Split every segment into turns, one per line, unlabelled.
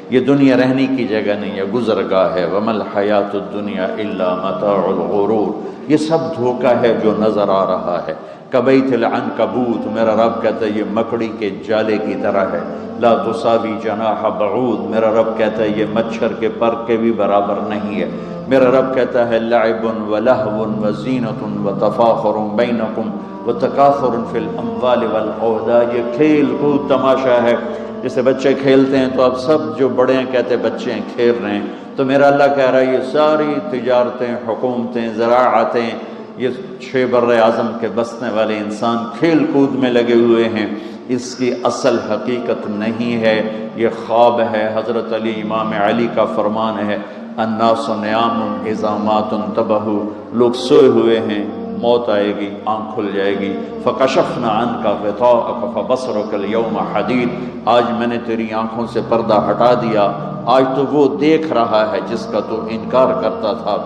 یہ دنیا رہنے کی جگہ نہیں ہے، گزرگاہ ہے۔ وَمَا الْحَيَاةُ الدُّنْيَا إِلَّا مَتَاعُ الْغُرُورِ، یہ سب دھوکہ ہے جو نظر آ رہا ہے۔ کبیت العنکبوت، میرا رب کہتا ہے یہ مکڑی کے جالے کی طرح ہے۔ لا تساوی جناح بعوض، میرا رب کہتا ہے یہ مچھر کے پر کے بھی برابر نہیں ہے۔ میرا رب کہتا ہے لعب ولہو وزینۃ وتفاخر بینکم وتکاثر فی الاموال والاولاد، یہ کھیل کود تماشا ہے، جیسے بچے کھیلتے ہیں تو اب سب جو بڑے ہیں کہتے ہیں بچے ہیں کھیل رہے ہیں، تو میرا اللہ کہہ رہا ہے یہ ساری تجارتیں، حکومتیں، زراعتیں، یہ 6 بر اعظم کے بسنے والے انسان کھیل کود میں لگے ہوئے ہیں، اس کی اصل حقیقت نہیں ہے، یہ خواب ہے۔ حضرت علی امام علی کا فرمان ہے الناس نیام اذا مات انتبہوا، لوگ سوئے ہوئے ہیں، موت آئے گی، آنکھ کھل جائے گی۔ فکشفنا عنک غطاءک فبصرک اليوم حدید، آج میں نے تیری آنکھوں سے پردہ ہٹا دیا، آج تو وہ دیکھ رہا ہے جس کا تو انکار کرتا تھا۔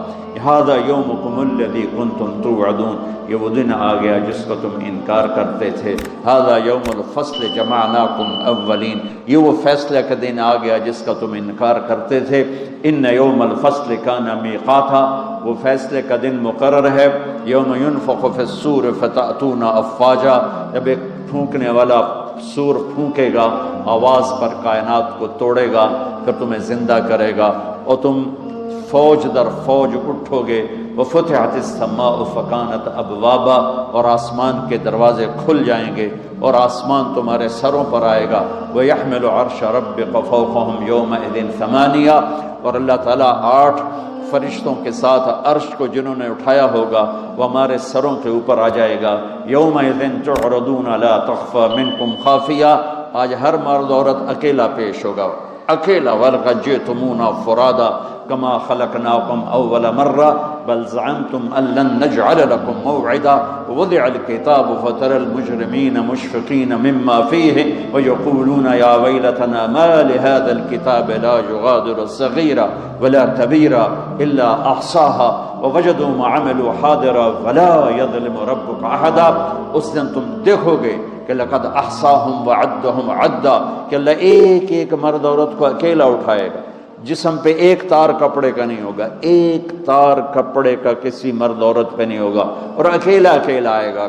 ھذا یومکم الذی کنتم توعدون، یہ وہ دن آ گیا جس کا تم انکار کرتے تھے۔ ھذا یوم الفصل جمعناکم اولین، یہ وہ فیصلہ کا دن آ گیا جس کا تم انکار کرتے تھے۔ ان یوم الفصل کان میقاتا، وہ فیصلے کا دن مقرر ہے۔ یوم ینفخ فی الصور فتأتون افواجا، جب ایک پھونکنے والا سور پھونکے گا، آواز پر کائنات کو توڑے گا، پھر تمہیں زندہ کرے گا اور تم فوج در فوج اٹھو گے۔ وفتحت السماء فکانت ابوابا، اور آسمان کے دروازے کھل جائیں گے اور آسمان تمہارے سروں پر آئے گا۔ ویحمل عرش ربک فوقہم یومئذ ثمانیہ، اور اللہ تعالیٰ 8 فرشتوں کے ساتھ عرش کو جنہوں نے اٹھایا ہوگا وہ ہمارے سروں کے اوپر آ جائے گا۔ یومئذ تعرضون لا تخفی منکم خافیہ، آج ہر مرد عورت اکیلا پیش ہوگا، اکیلا۔ وَلَقَدْ جِئْتُمُونَا فُرَادَىٰ كَمَا خَلَقْنَاكُمْ أَوَّلَ مَرَّةٍ بَلْ زَعَمْتُمْ أَن لَّن نَّجْعَلَ لَكُم مَّوْعِدًا وَوُضِعَ الْكِتَابُ فَتَرَى الْمُجْرِمِينَ مُشْفِقِينَ مِمَّا فِيهِ وَيَقُولُونَ يَا وَيْلَتَنَا مَا لِهَٰذَا الْكِتَابِ لَا يُغَادِرُ صَغِيرَةً وَلَا كَبِيرَةً إِلَّا أَحْصَاهَا وَوَجَدُوا مَا عَمِلُوا حَاضِرًا وَلَا يَظْلِمُ رَبُّكَ أَحَدًا، اس دن تم دیکھو گے کہ لقد احصاہم وعدہم عدا، کہ اللہ ایک ایک مرد عورت کو اکیلا اٹھائے گا، جسم پہ ایک تار کپڑے کا نہیں ہوگا، ایک تار کپڑے کا کسی مرد عورت پہ نہیں ہوگا، اور اکیلا اکیلا آئے گا۔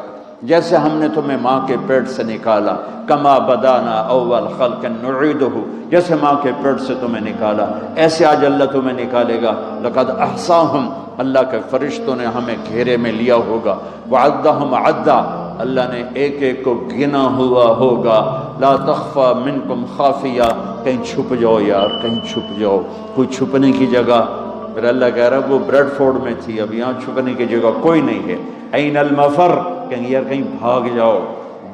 جیسے ہم نے تمہیں ماں کے پیٹ سے نکالا، کما بدانا اول خلق نعیدہ، جیسے ماں کے پیٹ سے تمہیں نکالا ایسے آج اللہ تمہیں نکالے گا۔ لقد احصاہم، اللہ کے فرشتوں نے ہمیں گھیرے میں لیا ہوگا، وعدہم عدا، اللہ نے ایک ایک کو گنا ہوا ہوگا۔ لا تخفى منکم خافیہ، کہیں چھپ جاؤ یار، کہیں چھپ جاؤ، کوئی چھپنے کی جگہ۔ پھر اللہ کہہ رہا ہے وہ بریڈ فورڈ میں تھی، اب یہاں چھپنے کی جگہ کوئی نہیں ہے۔ این المفر، کہیں یار کہیں بھاگ جاؤ،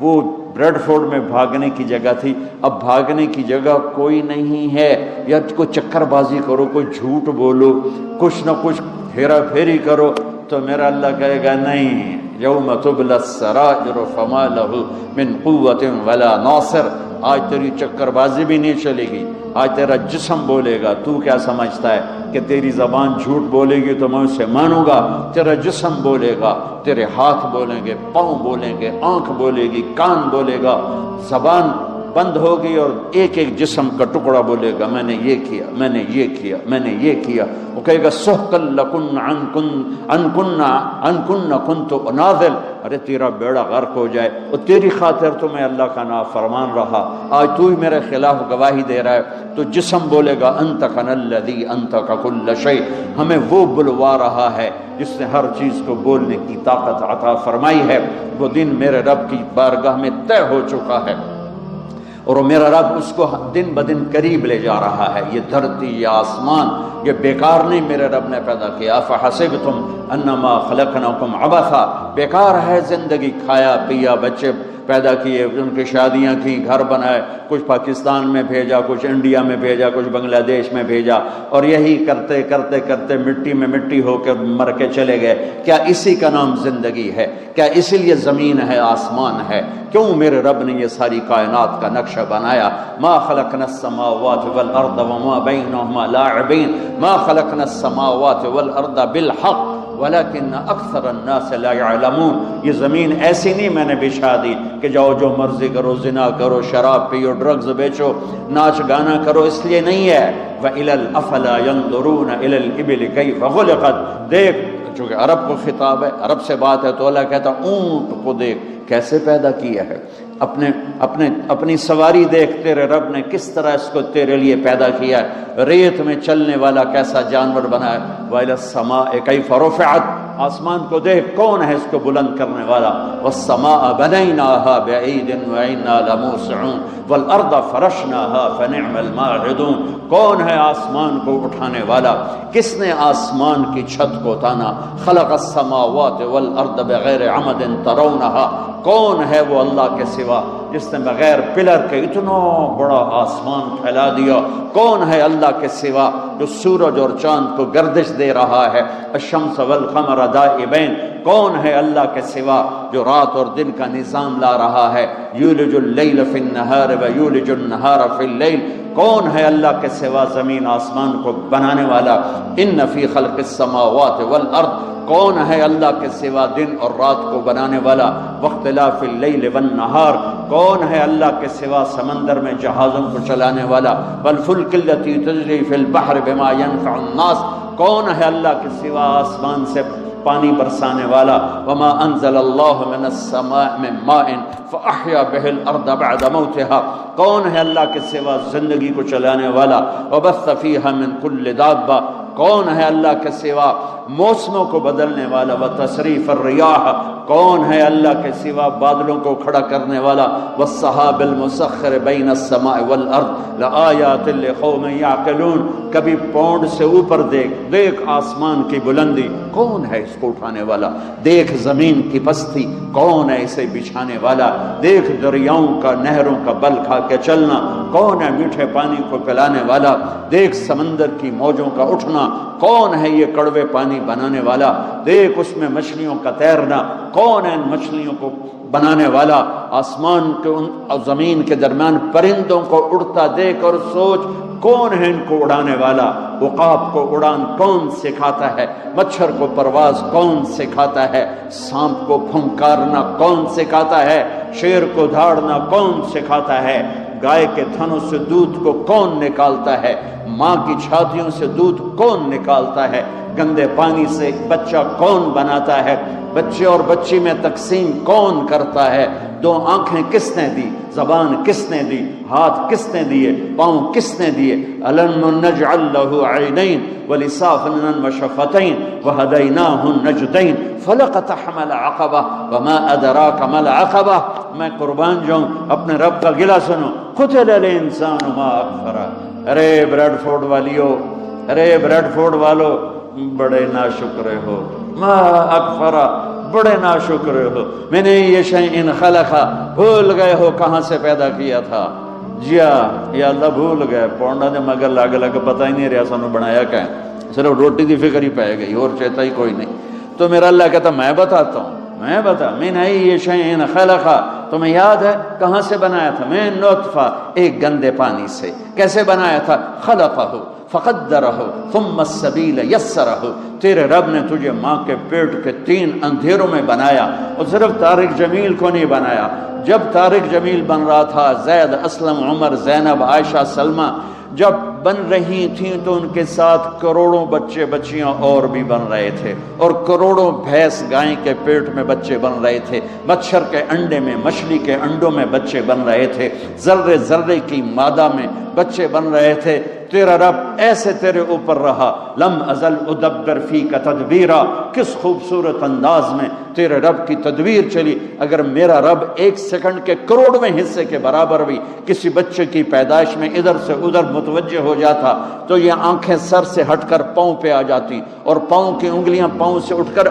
وہ بریڈ فورڈ میں بھاگنے کی جگہ تھی، اب بھاگنے کی جگہ کوئی نہیں ہے۔ یا کوئی چکر بازی کرو، کوئی جھوٹ بولو، کچھ نہ کچھ ہیرا پھیری کرو، تو میرا اللہ کہے گا نہیں، یوم تبلی السرائر فما لہ من قوت ولا ناصر، آج تیری چکر بازی بھی نہیں چلے گی، آج تیرا جسم بولے گا۔ تو کیا سمجھتا ہے کہ تیری زبان جھوٹ بولے گی تو میں اسے مانوں گا؟ تیرا جسم بولے گا، تیرے ہاتھ بولیں گے، پاؤں بولیں گے، آنکھ بولے گی، کان بولے گا، زبان بند ہوگی اور ایک ایک جسم کا ٹکڑا بولے گا میں نے یہ کیا، میں نے یہ کیا، میں نے یہ کیا۔ وہ کہے گا سحقا لکن عن کن کنت اناذل، ارے تیرا بیڑا غرق ہو جائے، اور تیری خاطر تو میں اللہ کا نافرمان رہا، آج تو ہی میرے خلاف گواہی دے رہا ہے۔ تو جسم بولے گا انطقنا الذی انطق کل شیء، ہمیں وہ بلوا رہا ہے جس نے ہر چیز کو بولنے کی طاقت عطا فرمائی ہے۔ وہ دن میرے رب کی بارگاہ میں طے ہو چکا ہے، اور میرا رب اس کو دن بدن قریب لے جا رہا ہے۔ یہ دھرتی، یہ آسمان، یہ بیکار نہیں میرے رب نے پیدا کیا۔ فحسبتم انما خلقناکم عبثا، بیکار ہے زندگی، کھایا پیا، بچے پیدا کیے، ان کی شادیاں کی، گھر بنائے، کچھ پاکستان میں بھیجا، کچھ انڈیا میں بھیجا، کچھ بنگلہ دیش میں بھیجا، اور یہی کرتے کرتے کرتے مٹی میں مٹی ہو کے مر کے چلے گئے۔ کیا اسی کا نام زندگی ہے؟ کیا اسی لیے زمین ہے، آسمان ہے؟ کیوں میرے رب نے یہ ساری کائنات کا نقشہ بنایا؟ ما خلقنا السماوات والارض وما بینہما لاعبین، ما خلقنا السماوات والارض بالحق، ولکن اکثر الناس لا یعلمون، یہ زمین ایسی نہیں میں نے بچھا دی کہ جاؤ جو مرضی کرو، زنا کرو، شراب پیو، ڈرگز بیچو، ناچ گانا کرو، اس لیے نہیں ہے۔ وَإِلَى الْأَفْلَا يَنْظُرُونَ إِلَى الْإِبِلِ كَيْفَ خُلِقَتْ، دیکھ، چونکہ عرب کو خطاب ہے، عرب سے بات ہے، تو اللہ کہتا اونٹ کو دیکھ کیسے پیدا کیا ہے، اپنی سواری دیکھ، تیرے رب نے کس طرح اس کو تیرے لیے پیدا کیا ہے، ریت میں چلنے والا کیسا جانور بنا ہے۔ وَإِلَى السَّمَاءِ كَيْفَ رُفِعَتْ، آسمان کو دیکھ کون ہے اس کو بلند کرنے والا۔ وَالسَّمَاءَ بَنَيْنَاهَا بِأَيْدٍ وَإِنَّا لَمُوسِعُونَ وَالْأَرْضَ فَرَشْنَاهَا فَنِعْمَ الْمَاعِدُونَ، کون ہے آسمان کو اٹھانے والا، کس نے آسمان کی چھت کو تانا۔ خلق السماوات والارض بغیر عمد ترونها، کون ہے وہ اللہ کے سوا جس نے بغیر پلر کے اتنا بڑا آسمان پھیلا دیا؟ کون ہے اللہ کے سوا جو سورج اور چاند کو گردش دے رہا ہے؟ الشمس والقمر دائبین، کون ہے اللہ کے سوا جو رات اور دن کا نظام لا رہا ہے؟ یولج اللیل فی النہار ویولج النہار فی اللیل، کون ہے اللہ کے سوا زمین آسمان کو بنانے والا؟ ان فی خلق السماوات والارض، کون ہے اللہ کے سوا دن اور رات کو بنانے والا؟ واختلاف اللیل والنہار، کون ہے اللہ کے سوا سمندر میں جہازوں کو چلانے والا؟ والفلک التی تجری فی البحر بما ینفع الناس، کون ہے اللہ کے سوا آسمان سے پانی برسانے والا؟ وما انزل اللہ من السماء من ماء فاحیا به الارض بعد موتها، کون ہے اللہ کے سوا زندگی کو چلانے والا؟ وبث فیہا من کل دابہ، کون ہے اللہ کے سوا موسموں کو بدلنے والا؟ وتصریف الریاح، کون ہے اللہ کے سوا بادلوں کو کھڑا کرنے والا؟ والسحاب المسخر بین السماء والارض لآیات لقوم یعقلون، کبھی پونڈ سے اوپر دیکھ آسمان کی بلندی، کون ہے اس کو اٹھانے والا؟ دیکھ زمین کی پستی، کون ہے اسے بچھانے والا؟ دیکھ دریاؤں کا، نہروں کا بل کھا کے چلنا، کون ہے میٹھے پانی کو پلانے والا؟ دیکھ سمندر کی موجوں کا اٹھنا، کون ہے یہ کڑوے پانی بنانے والا؟ دیکھ اس میں مچھلیوں کا تیرنا، کون ہے ان مچھلیوں کو بنانے والا؟ آسمان کے اور زمین کے درمیان پرندوں کو اڑتا دیکھ اور سوچ کون ہے ان کو اڑانے والا؟ عقاب کو اڑان کون سکھاتا ہے؟ مچھر کو پرواز کون سکھاتا ہے؟ سانپ کو پھنکارنا کون سکھاتا ہے؟ شیر کو دھاڑنا کون سکھاتا ہے؟ گائے کے تھنوں سے دودھ کو کون نکالتا ہے؟ ماں کی چھاتیوں سے دودھ کون نکالتا ہے؟ گندے پانی سے بچہ کون بناتا ہے؟ بچے اور بچی میں تقسیم کون کرتا ہے؟ دو آنکھیں کس نے دی؟ زبان کس نے دی؟ ہاتھ کس نے دیے؟ پاؤں کس نے دیے؟ الم نجعل له عینین ولسانا وشفتین وہدیناہ النجدین فلقتحم العقبہ وما ادراک ما العقبہ۔ میں قربان جاؤں، اپنے رب کا گلہ سنو، قتل الانسان ما اکفرہ۔ ارے بریڈ فورڈ والیو، ارے بریڈ فورڈ والو، بڑے ناشکرے ہو، ما اکفرہ، بڑے ناشکرے ہو، میں نے یہ شیئن خلقہ، بھول گئے ہو کہاں سے پیدا کیا تھا؟ جیا یا اللہ بھول گئے، پونڈا نے مگر لگ لگ پتہ ہی نہیں رہا سانو بنایا کہ صرف روٹی دی فکر ہی پائے گئی اور چیتا ہی کوئی نہیں۔ تو میرا اللہ کہتا میں بتاتا ہوں، میں بتا، من ای شیئن خلقہ، تمہیں یاد ہے کہاں سے بنایا تھا؟ میں نطفہ، ایک گندے پانی سے۔ کیسے بنایا تھا؟ خلقہ فقدرہ ثم السبیل یسرہ، تیرے رب نے تجھے ماں کے پیٹ کے 3 اندھیروں میں بنایا، اور صرف طارق جمیل کو نہیں بنایا۔ جب طارق جمیل بن رہا تھا، زید، اسلم، عمر، زینب، عائشہ، سلمہ جب بن رہی تھیں تو ان کے ساتھ کروڑوں بچے بچیاں اور بھی بن رہے تھے، اور کروڑوں بھینس گائیں کے پیٹ میں بچے بن رہے تھے، مچھر کے انڈے میں، مچھلی کے انڈوں میں بچے بن رہے تھے، ذرے ذرے کی مادہ میں بچے بن رہے تھے۔ تیرا رب ایسے تیرے اوپر رہا، لم ازل ادبر فیک تدبیرا، کس خوبصورت انداز میں تیرے رب کی تدبیر چلی۔ اگر میرا رب 1 سیکنڈ کے کروڑویں حصے کے برابر بھی کسی بچے کی پیدائش میں ادھر سے ادھر متوجہ ہو جاتا تو یہ آنکھیں سر سے ہٹ کر پاؤں پہ آ جاتی، اور پاؤں کی انگلیاں پاؤں سے اٹھ کر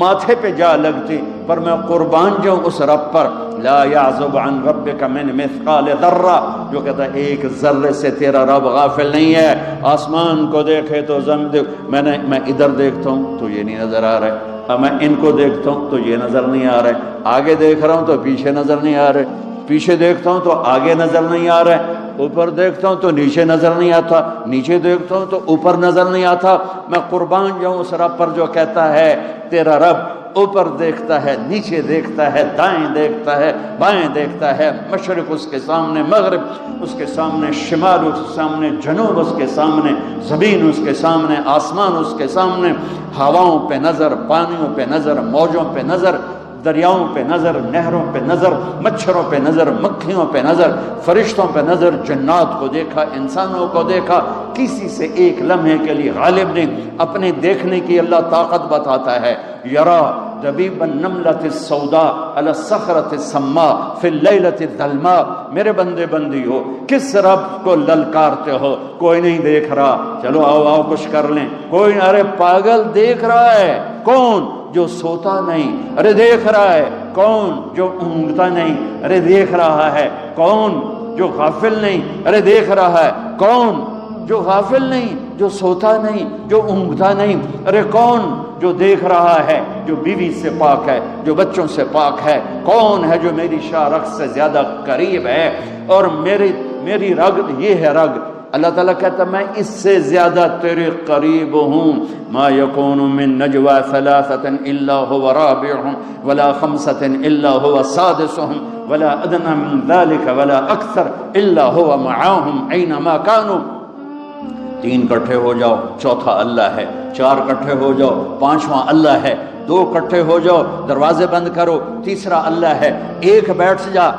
ماتھے پہ جا لگتی۔ پر میں قربان جاؤں اس رب پر، لا یعزب عن ربک من مثقال ذرہ، جو کہتا ہے 1 ذرے سے تیرا رب غافل نہیں ہے۔ آسمان کو دیکھے تو زمین دیکھ، میں ادھر دیکھتا ہوں تو یہ نہیں نظر آ رہا ہے، میں ان کو دیکھتا ہوں تو یہ نظر نہیں آ رہا ہے، آگے دیکھ رہا ہوں تو پیچھے نظر نہیں آ رہا ہے، پیچھے دیکھتا ہوں تو آگے نظر نہیں آ رہا ہے۔ اوپر دیکھتا ہوں تو نیچے نظر نہیں آتا، نیچے دیکھتا ہوں تو اوپر نظر نہیں آتا۔ میں قربان جاؤں اس رب پر جو کہتا ہے تیرا رب اوپر دیکھتا ہے، نیچے دیکھتا ہے، دائیں دیکھتا ہے، بائیں دیکھتا ہے، مشرق اس کے سامنے، مغرب اس کے سامنے، شمال اس کے سامنے، جنوب اس کے سامنے، زمین اس کے سامنے، آسمان اس کے سامنے، ہواؤں پہ نظر، پانیوں پہ نظر، موجوں پہ نظر، دریاؤں پہ نظر، نہروں پہ نظر، مچھروں پہ نظر، مکھیوں پہ نظر، فرشتوں پہ نظر، جنات کو دیکھا، انسانوں کو دیکھا، کسی سے ایک لمحے کے لیے غالب نہیں۔ اپنے دیکھنے کی اللہ طاقت بتاتا ہے، یرا دبیب النملۃ السوداء علی الصخرۃ السماء فی اللیلۃ الظلماء۔ میرے بندے بندی ہو، کس رب کو للکارتے ہو؟ کوئی نہیں دیکھ رہا، چلو آؤ آؤ کچھ کر لیں، کوئی، ارے پاگل دیکھ رہا ہے، کون؟ جو سوتا نہیں، ارے دیکھ رہا ہے، کون؟ جو اونگتا نہیں، ارے دیکھ رہا ہے، کون؟ جو غافل نہیں، ارے دیکھ رہا ہے، کون؟ جو غافل نہیں، جو سوتا نہیں، جو اونگتا نہیں، ارے کون؟ جو دیکھ رہا ہے، جو بیوی سے پاک ہے، جو بچوں سے پاک ہے، کون ہے جو میری شاہ رگ سے زیادہ قریب ہے؟ اور میری رگ یہ ہے رگ، اللہ تعالیٰ کہتا ہے میں اس سے زیادہ تیرے قریب ہوں۔ ما یکون من نجوى ثلاثة الا هو رابعهم ولا خمسة الا هو سادسهم ولا ادنى من ذلك ولا اکثر الا هو معاهم اينما كانوا۔ تین کٹھے ہو جاؤ، چوتھا اللہ ہے، چار کٹھے ہو جاؤ، پانچواں اللہ ہے، دو کٹھے ہو جاؤ، دروازے بند کرو، تیسرا اللہ ہے، ایک بیٹھ جا،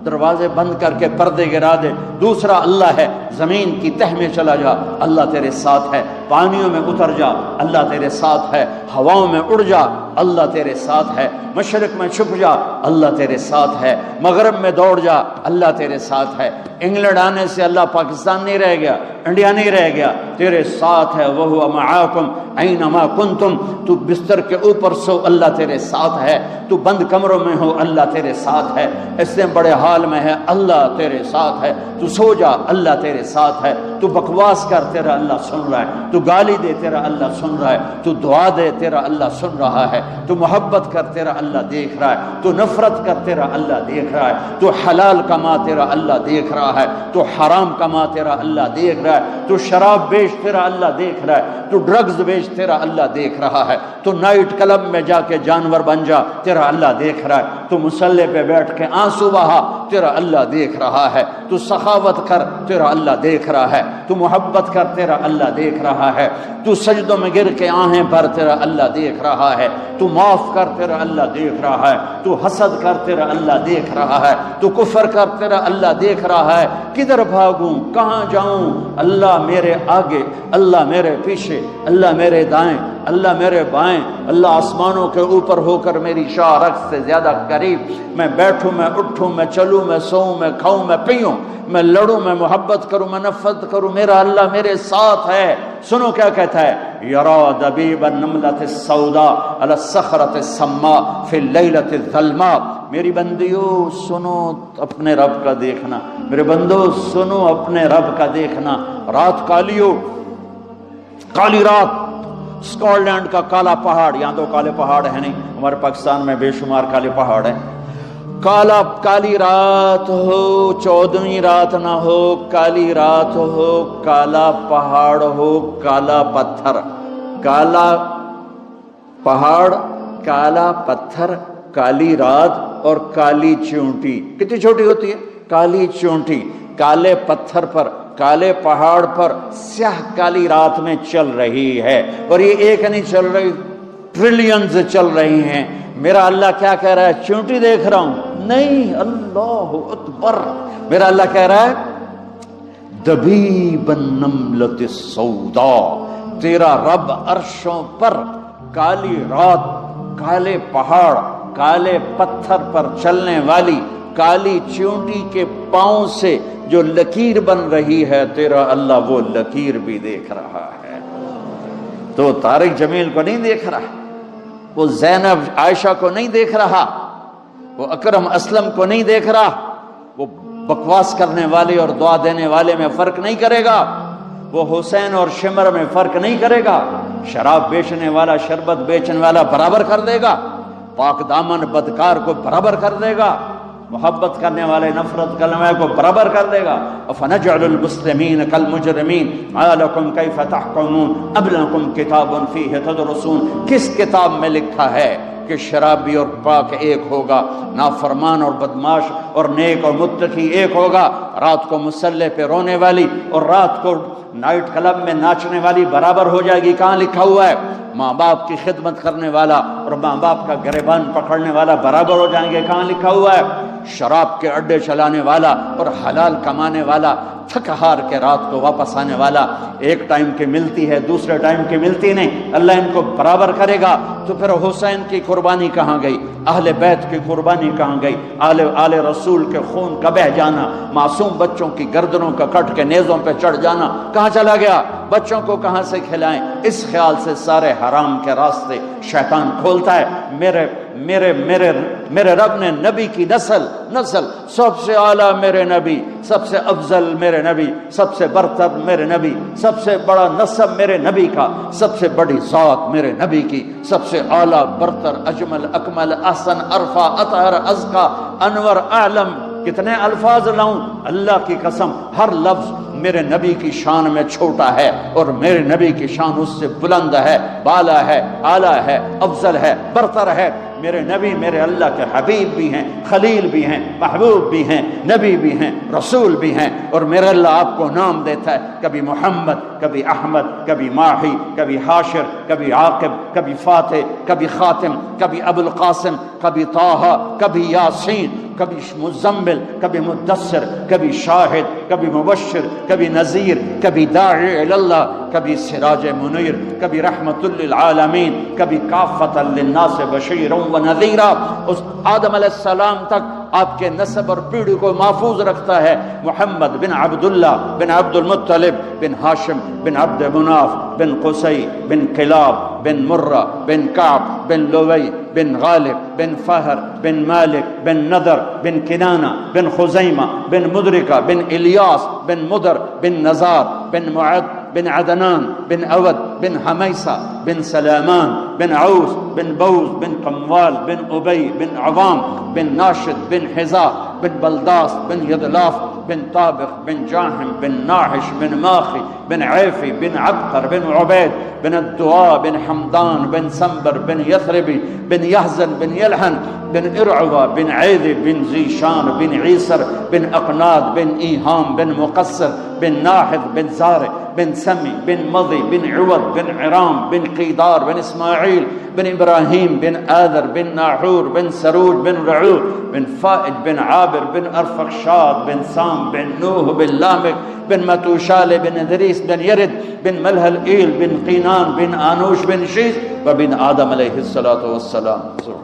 دروازے بند کر کے پردے گرا دے، دوسرا اللہ ہے، زمین کی تہ میں چلا جا، اللہ تیرے ساتھ ہے، پانیوں میں اتر جا، اللہ تیرے ساتھ ہے، ہواؤں میں اڑ جا، اللہ تیرے ساتھ ہے، مشرق میں چھپ جا، اللہ تیرے ساتھ ہے، مغرب میں دوڑ جا، اللہ تیرے ساتھ ہے۔ انگلینڈ آنے سے اللہ پاکستان نہیں رہ گیا، انڈیا نہیں رہ گیا، تیرے ساتھ ہے، وَهُوَ مَعَاكُمْ أَيْنَمَا كُنْتُمْ۔ تو بستر کے اوپر سو، اللہ تیرے ساتھ ہے، تو بند کمروں میں ہو، اللہ تیرے ساتھ ہے، اس سے بڑے حال میں ہے، اللہ تیرے ساتھ ہے، تو سو جا، اللہ تیرے ساتھ ہے، تو بکواس کر، تیرا اللہ سن رہا ہے، تو گالی دے، تیرا اللہ سن رہا ہے، تو دعا دے، تیرا اللہ سن رہا ہے، تو محبت کر، تیرا اللہ دیکھ رہا ہے، تو نفرت کر، تیرا اللہ دیکھ رہا ہے، تو حلال کما، تیرا اللہ دیکھ رہا ہے، تو حرام کما، تیرا اللہ دیکھ رہا ہے، تو شراب بیچ، تیرا اللہ دیکھ رہا ہے، تو ڈرگز بیچ، تیرا اللہ دیکھ رہا ہے، تو نائٹ کلب میں جا کے جانور بن جا، تیرا اللہ دیکھ رہا ہے، تو مصلی پہ بیٹھ کے آنسو بہا، تیرا اللہ دیکھ رہا ہے، تو سخاوت کر، تیرا اللہ دیکھ رہا ہے، تو محبت کر، تیرا اللہ دیکھ رہا ہے، تو سجدوں میں گر کے آہیں بھر، تیرا اللہ دیکھ رہا ہے، تو معاف کر، تیرا اللہ دیکھ رہا ہے، تو حسد کر، تیرا اللہ دیکھ رہا ہے، تو کفر کر، تیرا اللہ دیکھ رہا ہے، کدھر بھاگوں، کہاں جاؤں؟ اللہ میرے آگے، اللہ میرے پیچھے، اللہ میرے دائیں، اللہ میرے بائیں، اللہ آسمانوں کے اوپر ہو کر میری شاہ رگ سے زیادہ قریب۔ میں بیٹھوں، میں اٹھوں، میں چلوں، میں سوؤں، میں کھاؤں، میں پیوں، میں لڑوں، میں محبت کروں، میں نفرت کروں، میرا اللہ میرے ساتھ ہے۔ سنو کیا کہتا ہے، یرا دبیب النملۃ السوداء علی الصخرۃ السماء فی اللیلۃ الظلماء۔ میری بندیو سنو اپنے رب کا دیکھنا، میرے بندو سنو اپنے رب کا دیکھنا۔ رات کالی ہو، کالی رات، اسکاٹ لینڈ کا کالا پہاڑ، یہاں تو کالے پہاڑ ہے نہیں، ہمارے پاکستان میں بے شمار کالے پہاڑ ہیں۔ کالی رات ہو، 14ویں رات نہ ہو، کالی رات ہو، کالا پہاڑ ہو، کالا پتھر، کالا پہاڑ، کالا پتھر، کالی رات اور کالی چونٹی۔ کتنی چھوٹی ہوتی ہے کالی چونٹی، کالے پتھر پر، کالے پہاڑ پر سیاہ کالی رات میں چل رہی ہے، اور یہ ایک نہیں چل رہی، ٹریلینز چل رہی ہیں۔ میرا اللہ کیا کہہ رہا ہے؟ چونٹی دیکھ رہا ہوں؟ نہیں، اللہ اکبر۔ میرا اللہ کہہ رہا ہے دبیب النملۃ السوداء، تیرا رب عرشوں پر کالی رات، کالے پہاڑ، کالے پتھر پر چلنے والی کالی چونٹی کے پاؤں سے جو لکیر بن رہی ہے، تیرا اللہ وہ لکیر بھی دیکھ رہا ہے۔ تو طارق جمیل کو نہیں دیکھ رہا، وہ زینب عائشہ کو نہیں دیکھ رہا، وہ اکرم اسلم کو نہیں دیکھ رہا، وہ بکواس کرنے والے اور دعا دینے والے میں فرق نہیں کرے گا، وہ حسین اور شمر میں فرق نہیں کرے گا، شراب بیچنے والا شربت بیچنے والا برابر کر دے گا، پاک دامن بدکار کو برابر کر دے گا، محبت کرنے والے نفرت کرنے والے کو برابر کر دے گا. افنجعل المسلمین کالمجرمین ما لکم کیف تحکمون ام لکم کتاب فیہ تدرسون. کس کتاب میں لکھا ہے کہ شرابی اور پاک ایک ہوگا، نافرمان اور بدماش اور نیک اور متقی ایک ہوگا، رات کو مسلح پہ رونے والی اور رات کو نائٹ کلب میں ناچنے والی برابر ہو جائے گی؟ کہاں لکھا ہوا ہے؟ ماں باپ کی خدمت کرنے والا اور ماں باپ کا گریبان پکڑنے والا برابر ہو جائیں گے؟ کہاں لکھا ہوا ہے؟ شراب کے اڈے چلانے والا اور حلال کمانے والا، تھک ہار کے رات کو واپس آنے والا، ایک ٹائم کی ملتی ہے دوسرے ٹائم کی ملتی نہیں، اللہ ان کو برابر کرے گا. تو پھر حسین کی قربانی کہاں گئی؟ اہل بیت کی قربانی کہاں گئی؟ آل رسول کے خون کا بہہ جانا، معصوم بچوں کی گردنوں کا کٹ کے نیزوں پہ چڑھ جانا کہاں چلا گیا؟ بچوں کو کہاں سے کھلائیں؟ اس خیال سے سارے حرام کے راستے شیطان کھولتا ہے. میرے رب نے نبی کی نسل سب سے اعلیٰ میرے نبی، سب سے افضل میرے نبی، سب سے برتر میرے نبی، سب سے بڑا نسب میرے نبی کا، سب سے بڑی ذات میرے نبی کی، سب سے اعلیٰ برتر اجمل اکمل احسن ارفع اطہر ازکا انور اعلم. کتنے الفاظ لاؤں؟ اللہ کی قسم ہر لفظ میرے نبی کی شان میں چھوٹا ہے اور میرے نبی کی شان اس سے بلند ہے، بالا ہے، اعلیٰ ہے، افضل ہے، برتر ہے. میرے نبی میرے اللہ کے حبیب بھی ہیں، خلیل بھی ہیں، محبوب بھی ہیں، نبی بھی ہیں، رسول بھی ہیں. اور میرا اللہ آپ کو نام دیتا ہے، کبھی محمد، کبھی احمد، کبھی ماہی، کبھی حاشر، کبھی عاقب، کبھی فاتح، کبھی خاتم، کبھی ابو القاسم، کبھی طٰہٰ، کبھی یاسین، کبھی مزمل، کبھی مدثر، کبھی شاہد، کبھی مبشر، کبھی نذیر، کبھی داعی الی اللہ، کبھی سراج منیر، کبھی رحمت للعالمین، کبھی کافۃ للناس بشیرا و نذیرا. اس آدم علیہ السلام تک آپ کے نسب اور پیڑھی کو محفوظ رکھتا ہے. محمد بن عبداللہ بن عبد المطلب بن ہاشم بن عبد مناف بن قصی بن کلاب بن مرہ بن کعب بن لوی بن غالب بن فہر بن مالک بن نضر بن کنانہ بن خزیمہ بن مدرکہ بن الیاس بن مدر بن نزار بن معد بن عدنان بن اود بن حمیسہ بن سلامان بن عوس بن بوز بن قموال بن ابی بن عوام بن ناشد بن حذا بن بلداس بن یدلاف بن طابق بن جاہم بن ناحش بن ماخی بن عیفی بن عبقر بن عبید بن الدعاء بن حمدان بن سنبر بن یثربی بن یحزن بن یلحن بن ارعوہ بن عیدی بن زیشان بن عیسر بن اقناد بن ایہام بن مقصر بن ناحد بن زارع بن سمی بن مضی بن عوض بن عرام بن قیدار بن اسماعیل بن ابراہیم بن آذر بن ناحور بن سروج بن رعو بن فائج بن عابر بن ارفخشاد بن سام بن نوح بن لامک بن متوشال بن ادریس بن یرد بن ملہل ایل بن قینان بن آنوش بن شیث وبن آدم علیہ الصلوۃ والسلام. سبحان